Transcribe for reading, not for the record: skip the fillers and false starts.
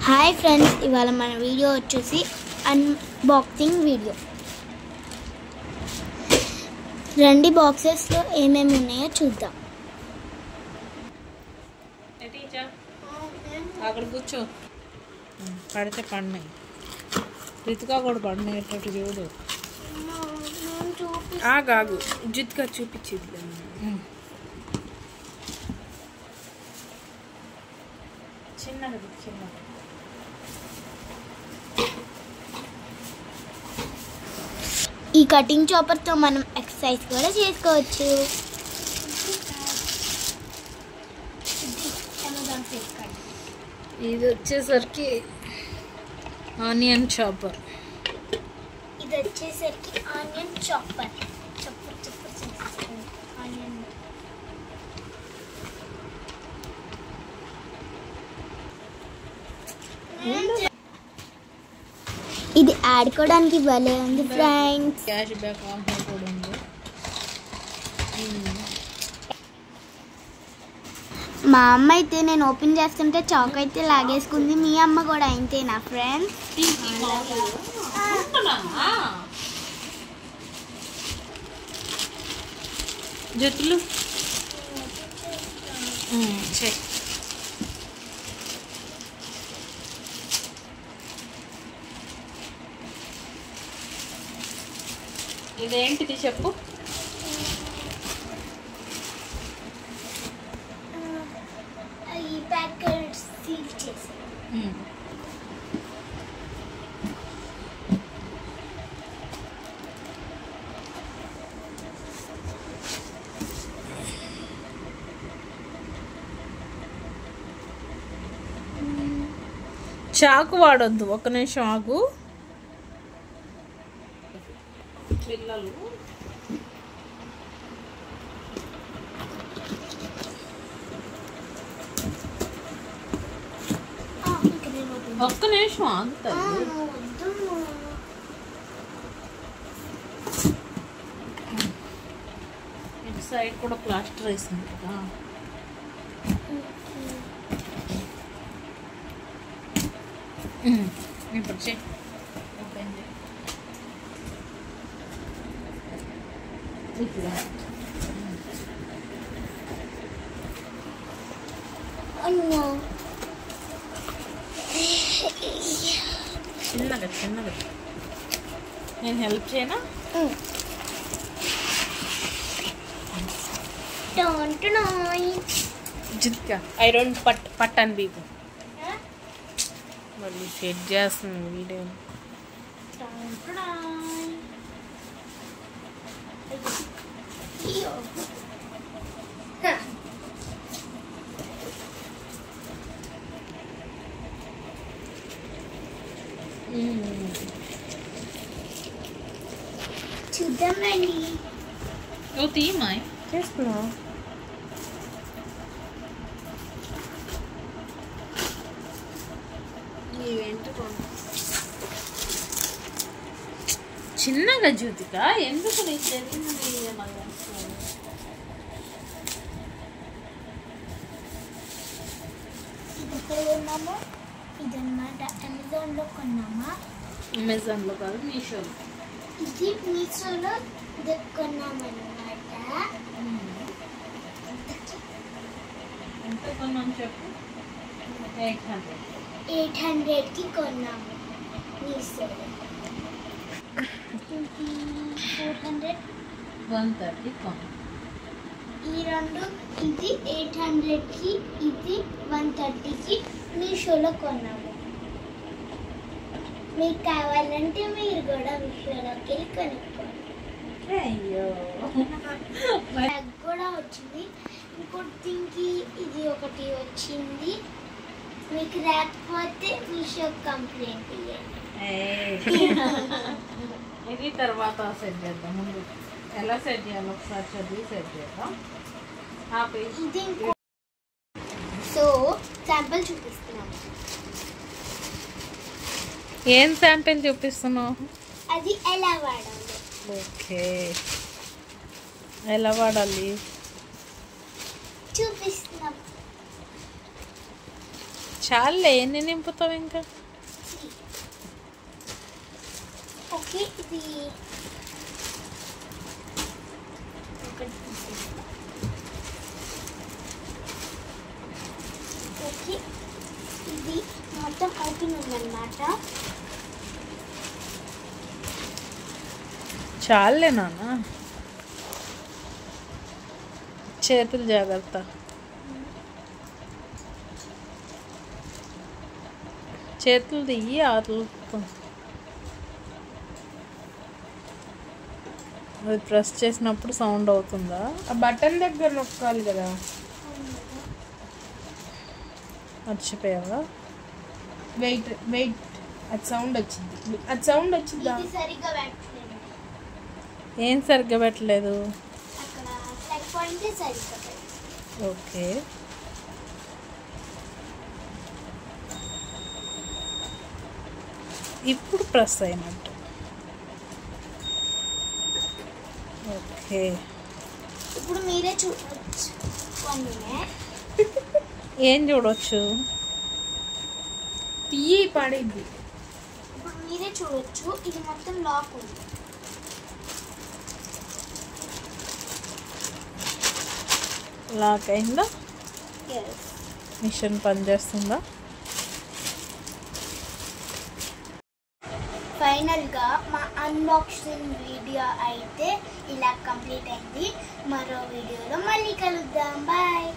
Hi friends, ఇవాళ మన video వచ్చేసి అన్బాక్సింగ్ వీడియో. రెండు బాక్సెస్లో ఏమేమి ఉన్నాయో చూద్దాం. అక్కడ కూర్చో, పడితే పడినాయి. రితికా కూడా పడినట్టు చూడు. ఆగాగు, జిత్గా చూపించింది. చిన్నది చిన్నది. ఈ కటింగ్ చాపర్తో మనం ఎక్సర్సైజ్ కూడా చేసుకోవచ్చు. ఇది వచ్చేసరికి ఆనియన్ చాపర్. ఇది వచ్చేసరికి ఆనియన్ చాపర్. ఆనియన్ ఇది ఆడుకోవడానికి భలే ఉంది ఫ్రెండ్స్. క్యాష్ బ్యాక్ ఆఫర్ కూడా ఉంది. మా అమ్మ అయితే నేను ఓపెన్ చేస్తుంటే చాక్ అయితే లాగేసుకుంది. మీ అమ్మ కూడా అంతేనా ఫ్రెండ్స్? జుట్టులు ఇదేంటిది చెప్పు. ఈ ప్యాకెట్ సీల్ చేసి చాకు వాడొద్దు, ఒక్క నిమిషం ఆగు. పిల్లలు ఒక్క నిమిషం ఆగుతారు. ఇటు సైడ్ కూడా ప్లాస్టర్ వేసింది కదా. ఇప్పుడు చెయ్యి. చిన్నగా చిన్నగా నేను హెల్ప్ చేయనా? జిత్కా ఐరన్ పట్టని బీకు మళ్ళీ సెట్ చేస్తుంది వీడియో. చూద్దామండి. ఓ తీమాయ్ చేసుకున్నా. చిన్నగా జ్యోతిక ఎందుకు నీకు తెలియదు? కొన్నాము. ఇదన్నమాట అమెజాన్లో కొన్నామా? అమెజాన్లో కాదు, మీషోలో. ఇది మీషోలో ఇది కొన్నామన్నమాట. ఎంత కొన్నాం చెప్పు? 800కి కొన్నాము మీషోలో. 400 130 కొన్నాం. ఈ రెండు, ఇది 800కి, ఇది 130కి మీషోలో కొన్నాము. మీకు కావాలంటే మీరు కూడా మీషోలోకి వెళ్ళి కొనుక్కోండి. అయ్యో బ్యాగ్ కూడా వచ్చింది. ఇంకోటి దీనికి ఇది ఒకటి వచ్చింది. మీకు రాకపోతే మీషో కంప్లైంట్ ఇవ్వండి. ఇది తర్వాత సెట్ చేద్దాం. ముందు ఎలా సెట్ చేయాలో ఒకసారి చదివి సెట్ చేద్దాం. ఇది సో శాంపుల్ చూపిస్తున్నాము. ఏం శాంపిల్ చూపిస్తున్నావు? అది ఎలా వాడాలి. ఓకే, ఎలా వాడాలి చూపిస్తున్నాం. చాలే, ఎన్ని నింపుతావు ఇంకా? ఓకే, ఇది ఒకటి ఓకే, ఇది మొత్తం ఓపెన్ ఉందన్నమాట. చాలే నాన్న, చేతులు జాగ్రత్త. చేతులు దిగి ఆటలు అది ప్రెస్ చేసినప్పుడు సౌండ్ అవుతుందా? ఆ బటన్ దగ్గర నొక్కాలి కదా. మర్చిపోయావా? వెయిట్ వెయిట్, అది సౌండ్ వచ్చింది. అది సౌండ్ వచ్చిందా? ఇది సరిగ్గా పెట్టలేదు, ఏం సరిగ్గా పెట్టలేదు? అక్కడ ప్లగ్ పాయింట్ సరిగ్గా పెట్టలేదు. ఓకే, ఇప్పుడు ప్రెస్ అయినట్టు. ఓకే, ఇప్పుడు మీరే చూడవచ్చు. 1 minute. ఏం చూడవచ్చు? తీయి పడింది. ఇప్పుడు మీరే చూడొచ్చు, ఇది మొత్తం లాక్ ఉంది. లాక్ అయిందా? Yes. మిషన్ పనిచేస్తుందా? ఫైనల్గా మా అన్బాక్సింగ్ వీడియో అయితే ఇలా కంప్లీట్ అయింది. మరో వీడియోలో మళ్ళీ కలుద్దాం. బాయ్.